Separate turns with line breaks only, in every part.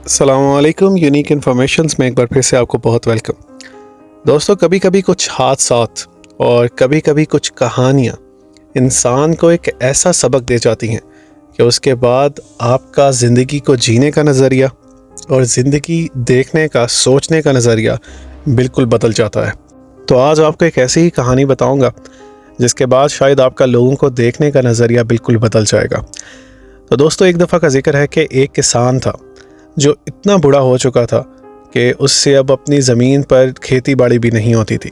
السلام علیکم. Unique informations میں ایک بار پھر سے آپ کو بہت ویلکم. دوستو، کبھی کبھی کچھ حادثات اور کبھی کبھی کچھ کہانیاں انسان کو ایک ایسا سبق دے جاتی ہیں کہ اس کے بعد آپ کا زندگی کو جینے کا نظریہ اور زندگی دیکھنے کا سوچنے کا نظریہ بالکل بدل جاتا ہے. تو آج آپ کو ایک ایسی ہی کہانی بتاؤں گا جس کے بعد شاید آپ کا لوگوں کو دیکھنے کا نظریہ بالکل بدل جائے گا. تو دوستو، ایک دفعہ کا ذکر ہے کہ ایک کسان تھا جو اتنا بوڑھا ہو چکا تھا کہ اس سے اب اپنی زمین پر کھیتی باڑی بھی نہیں ہوتی تھی.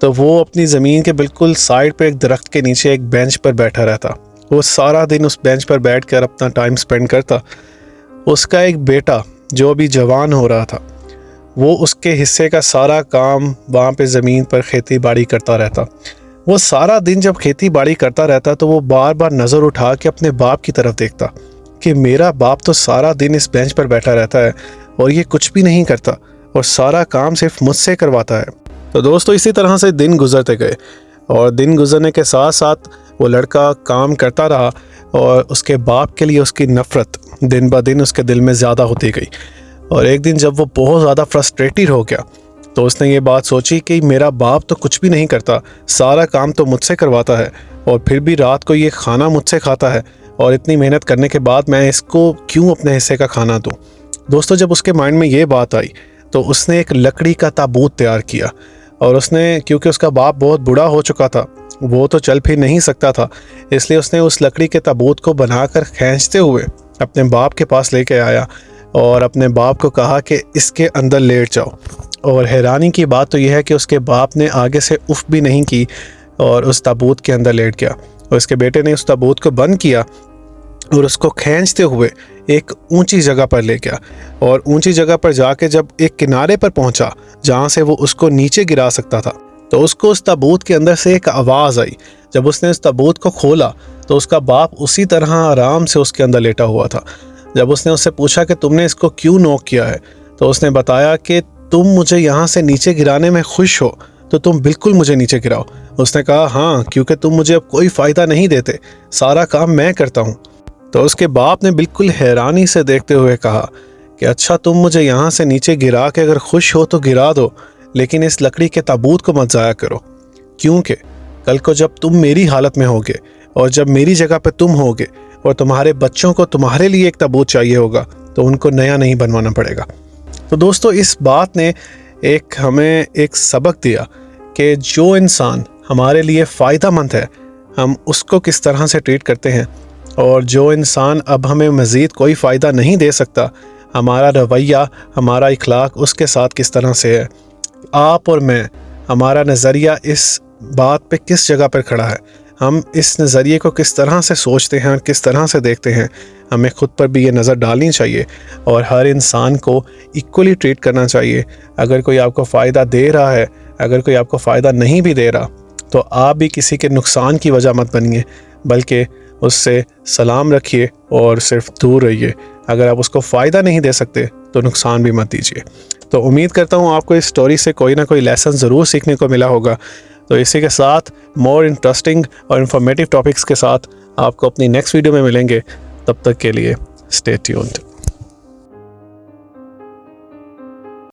تو وہ اپنی زمین کے بالکل سائڈ پہ ایک درخت کے نیچے ایک بینچ پر بیٹھا رہتا. وہ سارا دن اس بینچ پر بیٹھ کر اپنا ٹائم سپینڈ کرتا. اس کا ایک بیٹا جو ابھی جوان ہو رہا تھا، وہ اس کے حصے کا سارا کام وہاں پہ زمین پر کھیتی باڑی کرتا رہتا. وہ سارا دن جب کھیتی باڑی کرتا رہتا تو وہ بار بار نظر اٹھا کے اپنے باپ کی طرف دیکھتا کہ میرا باپ تو سارا دن اس بینچ پر بیٹھا رہتا ہے اور یہ کچھ بھی نہیں کرتا اور سارا کام صرف مجھ سے کرواتا ہے. تو دوستو، اسی طرح سے دن گزرتے گئے اور دن گزرنے کے ساتھ ساتھ وہ لڑکا کام کرتا رہا اور اس کے باپ کے لیے اس کی نفرت دن بہ دن اس کے دل میں زیادہ ہوتی گئی. اور ایک دن جب وہ بہت زیادہ فرسٹریٹڈ ہو گیا تو اس نے یہ بات سوچی کہ میرا باپ تو کچھ بھی نہیں کرتا، سارا کام تو مجھ سے کرواتا ہے اور پھر بھی رات کو یہ کھانا مجھ سے کھاتا ہے، اور اتنی محنت کرنے کے بعد میں اس کو کیوں اپنے حصے کا کھانا دوں. دوستو، جب اس کے مائنڈ میں یہ بات آئی تو اس نے ایک لکڑی کا تابوت تیار کیا. اور اس نے، کیونکہ اس کا باپ بہت بوڑھا ہو چکا تھا، وہ تو چل پھر نہیں سکتا تھا، اس لیے اس نے اس لکڑی کے تابوت کو بنا کر کھینچتے ہوئے اپنے باپ کے پاس لے کے آیا اور اپنے باپ کو کہا کہ اس کے اندر لیٹ جاؤ. اور حیرانی کی بات تو یہ ہے کہ اس کے باپ نے آگے سے اف بھی نہیں کی اور اس تابوت کے اندر لیٹ گیا. اور اس کے بیٹے نے اس تابوت کو بند کیا اور اس کو کھینچتے ہوئے ایک اونچی جگہ پر لے گیا. اور اونچی جگہ پر جا کے جب ایک کنارے پر پہنچا جہاں سے وہ اس کو نیچے گرا سکتا تھا، تو اس کو اس تابوت کے اندر سے ایک آواز آئی. جب اس نے اس تابوت کو کھولا تو اس کا باپ اسی طرح آرام سے اس کے اندر لیٹا ہوا تھا. جب اس نے اس سے پوچھا کہ تم نے اس کو کیوں نوک کیا ہے، تو اس نے بتایا کہ تم مجھے یہاں سے نیچے گرانے میں خوش ہو تو تم بالکل مجھے نیچے گراؤ. اس نے کہا ہاں، کیونکہ تم مجھے اب کوئی فائدہ نہیں دیتے، سارا کام میں کرتا ہوں. تو اس کے باپ نے بالکل حیرانی سے دیکھتے ہوئے کہا کہ اچھا، تم مجھے یہاں سے نیچے گرا کے اگر خوش ہو تو گرا دو، لیکن اس لکڑی کے تابوت کو مت ضائع کرو، کیونکہ کل کو جب تم میری حالت میں ہوگے اور جب میری جگہ پہ تم ہوگے اور تمہارے بچوں کو تمہارے لیے ایک تابوت چاہیے ہوگا تو ان کو نیا نہیں بنوانا پڑے گا. تو دوستو، اس بات نے ہمیں ایک سبق دیا کہ جو انسان ہمارے لیے فائدہ مند ہے ہم اس کو کس طرح سے ٹریٹ کرتے ہیں، اور جو انسان اب ہمیں مزید کوئی فائدہ نہیں دے سکتا، ہمارا رویہ، ہمارا اخلاق اس کے ساتھ کس طرح سے ہے. آپ اور میں، ہمارا نظریہ اس بات پہ کس جگہ پر کھڑا ہے، ہم اس نظریے کو کس طرح سے سوچتے ہیں اور کس طرح سے دیکھتے ہیں. ہمیں خود پر بھی یہ نظر ڈالنی چاہیے اور ہر انسان کو ایکولی ٹریٹ کرنا چاہیے. اگر کوئی آپ کو فائدہ دے رہا ہے، اگر کوئی آپ کو فائدہ نہیں بھی دے رہا، تو آپ بھی کسی کے نقصان کی وجہ مت بنیے، بلکہ اس سے سلام رکھیے اور صرف دور رہیے. اگر آپ اس کو فائدہ نہیں دے سکتے تو نقصان بھی مت دیجیے. تو امید کرتا ہوں آپ کو اس سٹوری سے کوئی نہ کوئی لیسن ضرور سیکھنے کو ملا ہوگا. تو اسی کے ساتھ مور انٹرسٹنگ اور انفارمیٹیو ٹاپکس کے ساتھ آپ کو اپنی نیکسٹ ویڈیو میں ملیں گے. تب تک کے لیے اسٹے ٹیونڈ.